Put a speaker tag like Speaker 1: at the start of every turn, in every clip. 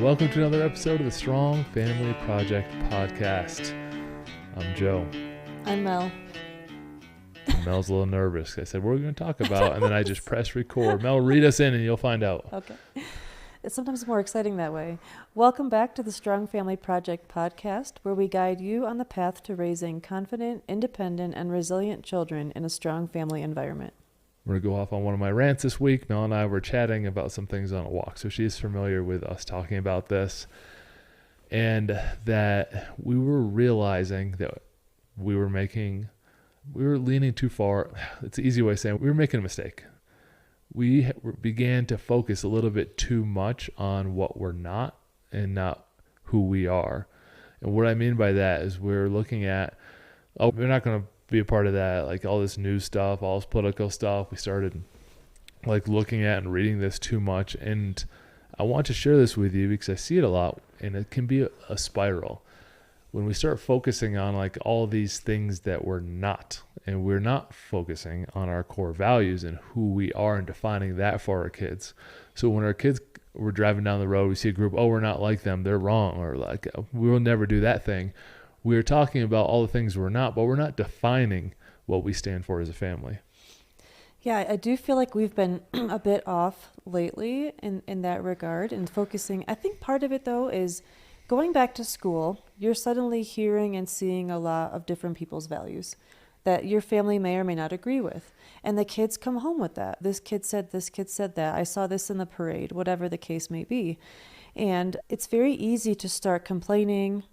Speaker 1: and welcome to another episode of the Strong Family Project podcast. I'm Joe.
Speaker 2: I'm Mel.
Speaker 1: Mel's a little nervous. I said, what are we going to talk about? And then I just press record. Mel, read us in and you'll find out.
Speaker 2: Okay. It's sometimes more exciting that way. Welcome back to the Strong Family Project podcast, where we guide you on the path to raising confident, independent, and resilient children in a strong family environment.
Speaker 1: We're going to go off on one of my rants this week. Mel and I were chatting about some things on a walk, so she's familiar with us talking about this. And that we were realizing that we were leaning too far. It's an easy way of saying we were making a mistake. We began to focus a little bit too much on what we're not and not who we are. And what I mean by that is we're looking at, we're not going to be a part of that, like all this news stuff, all this political stuff. We started like looking at and reading this too much. And I want to share this with you because I see it a lot, and it can be a spiral. When we start focusing on like all these things that we're not, and we're not focusing on our core values and who we are and defining that for our kids. So when our kids, we're driving down the road, we see a group, we're not like them, they're wrong, or like, we will never do that thing. We're talking about all the things we're not, but we're not defining what we stand for as a family.
Speaker 2: Yeah, I do feel like we've been a bit off lately in that regard and focusing. I think part of it, though, is going back to school, you're suddenly hearing and seeing a lot of different people's values that your family may or may not agree with. And the kids come home with that. This kid said that. I saw this in the parade, whatever the case may be. And it's very easy to start complaining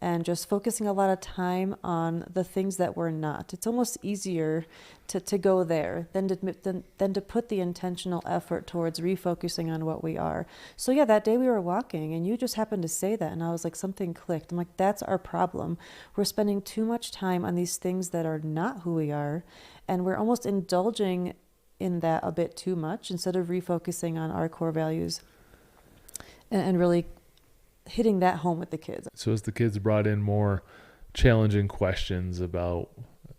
Speaker 2: and just focusing a lot of time on the things that we're not. It's almost easier to go there than to put the intentional effort towards refocusing on what we are. So yeah, that day we were walking and you just happened to say that, and I was like, something clicked. I'm like, that's our problem. We're spending too much time on these things that are not who we are, and we're almost indulging in that a bit too much instead of refocusing on our core values and really hitting that home with the kids.
Speaker 1: So as the kids brought in more challenging questions about,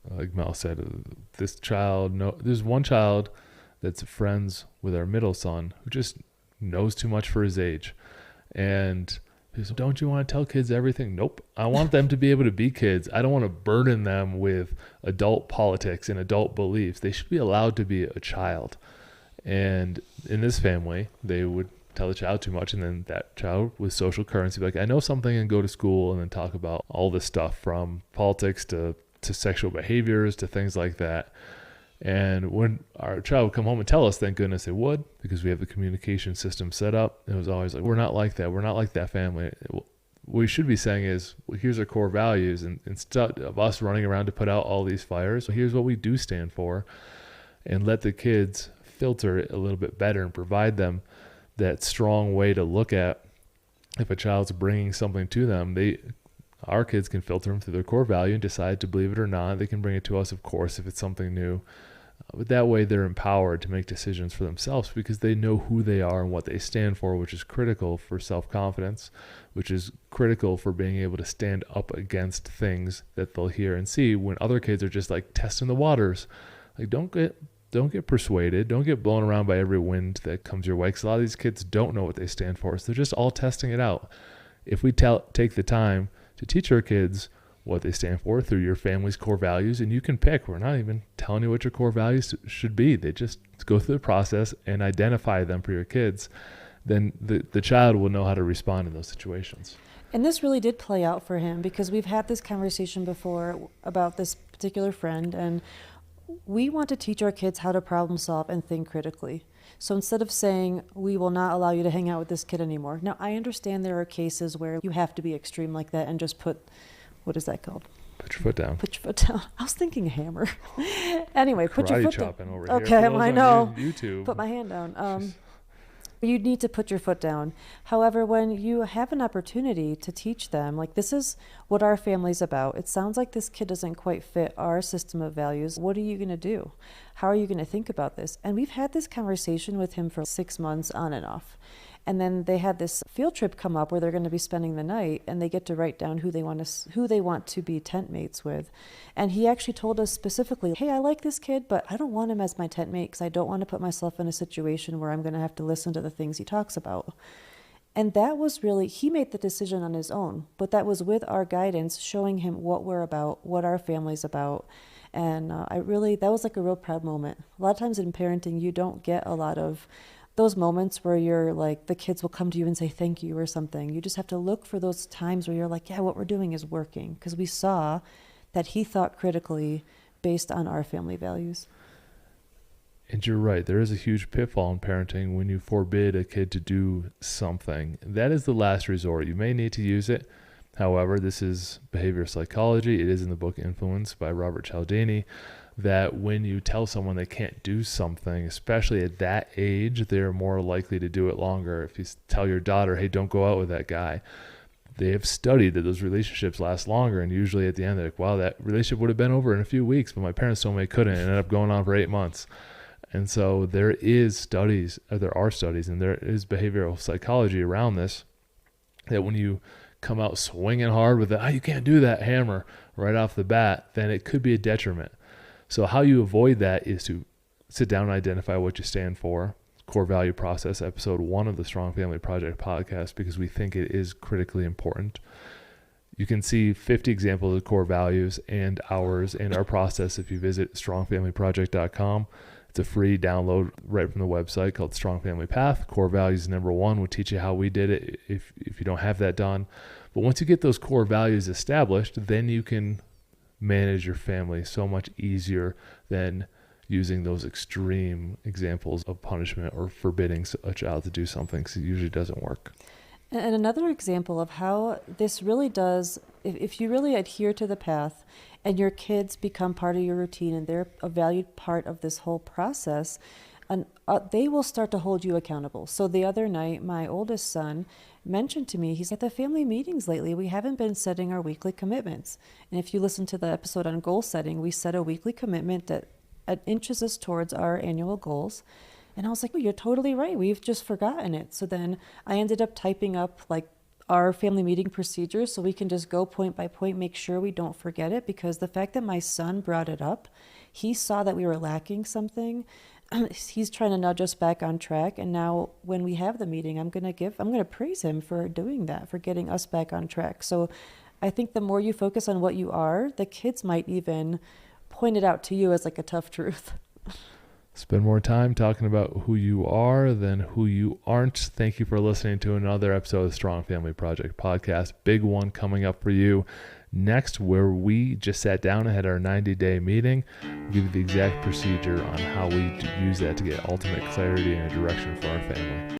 Speaker 1: like Mel said, there's one child that's friends with our middle son who just knows too much for his age. And he said, don't you want to tell kids everything? Nope. I want them to be able to be kids. I don't want to burden them with adult politics and adult beliefs. They should be allowed to be a child. And in this family, they would tell the child too much, and then that child with social currency, like, I know something, and go to school and then talk about all this stuff from politics to sexual behaviors to things like that. And when our child would come home and tell us, thank goodness it would, because we have the communication system set up. It was always like, we're not like that. We're not like that family. What we should be saying is, well, here's our core values. And instead of us running around to put out all these fires, here's what we do stand for, and let the kids filter it a little bit better and provide them that strong way to look at if a child's bringing something to them. Our kids can filter them through their core value and decide to believe it or not. They can bring it to us, of course, if it's something new. But that way they're empowered to make decisions for themselves because they know who they are and what they stand for, which is critical for self-confidence, which is critical for being able to stand up against things that they'll hear and see when other kids are just like testing the waters. Like, don't get persuaded. Don't get blown around by every wind that comes your way, because a lot of these kids don't know what they stand for. So they're just all testing it out. If we take the time to teach our kids what they stand for through your family's core values, and you can pick. We're not even telling you what your core values should be. They just go through the process and identify them for your kids. Then the child will know how to respond in those situations.
Speaker 2: And this really did play out for him, because we've had this conversation before about this particular friend, and we want to teach our kids how to problem solve and think critically. So instead of saying, we will not allow you to hang out with this kid anymore. Now, I understand there are cases where you have to be extreme like that and just what is that called?
Speaker 1: Put your foot down.
Speaker 2: Put your foot down. I was thinking hammer. Anyway, put your foot down.
Speaker 1: Over
Speaker 2: okay,
Speaker 1: here.
Speaker 2: I know.
Speaker 1: YouTube.
Speaker 2: Put my hand down. You need to put your foot down. However, when you have an opportunity to teach them, like, this is what our family's about. It sounds like this kid doesn't quite fit our system of values. What are you going to do? How are you going to think about this? And we've had this conversation with him for 6 months on and off. And then they had this field trip come up where they're going to be spending the night, and they get to write down who they want to be tent mates with. And he actually told us specifically, hey, I like this kid, but I don't want him as my tent mate because I don't want to put myself in a situation where I'm going to have to listen to the things he talks about. And that was really, he made the decision on his own, but that was with our guidance, showing him what we're about, what our family's about. And that was like a real proud moment. A lot of times in parenting, you don't get a lot of those moments where you're like, the kids will come to you and say thank you or something. You just have to look for those times where you're like, yeah, what we're doing is working. Because we saw that he thought critically based on our family values.
Speaker 1: And you're right. There is a huge pitfall in parenting when you forbid a kid to do something. That is the last resort. You may need to use it. However, this is behavioral psychology. It is in the book Influence by Robert Cialdini, that when you tell someone they can't do something, especially at that age, they're more likely to do it longer. If you tell your daughter, hey, don't go out with that guy, they have studied that those relationships last longer. And usually at the end, they're like, wow, that relationship would have been over in a few weeks, but my parents told me it couldn't. It ended up going on for 8 months. And so there are studies, and there is behavioral psychology around this, that when you come out swinging hard with the, you can't do that hammer right off the bat, then it could be a detriment. So how you avoid that is to sit down and identify what you stand for. Core value process, episode 1 of the Strong Family Project podcast, because we think it is critically important. You can see 50 examples of core values and ours and our process if you visit strongfamilyproject.com. It's a free download right from the website called Strong Family Path. Core values number 1 will teach you how we did it if you don't have that done. But once you get those core values established, then you can manage your family so much easier than using those extreme examples of punishment or forbidding a child to do something, because it usually doesn't work.
Speaker 2: And another example of how this really does, if you really adhere to the path and your kids become part of your routine and they're a valued part of this whole process, and they will start to hold you accountable. So the other night, my oldest son mentioned to me, he's at the family meetings lately, we haven't been setting our weekly commitments. And if you listen to the episode on goal setting, we set a weekly commitment that inches us towards our annual goals. And I was like, oh, you're totally right. We've just forgotten it. So then I ended up typing up like our family meeting procedures so we can just go point by point, make sure we don't forget it. Because the fact that my son brought it up, he saw that we were lacking something. He's trying to nudge us back on track. And now when we have the meeting, I'm going to praise him for doing that, for getting us back on track. So I think the more you focus on what you are, the kids might even point it out to you as like a tough truth.
Speaker 1: Spend more time talking about who you are than who you aren't. Thank you for listening to another episode of the Strong Family Project podcast. Big one coming up for you next, where we just sat down and had our 90-day meeting. We'll give you the exact procedure on how we use that to get ultimate clarity and a direction for our family.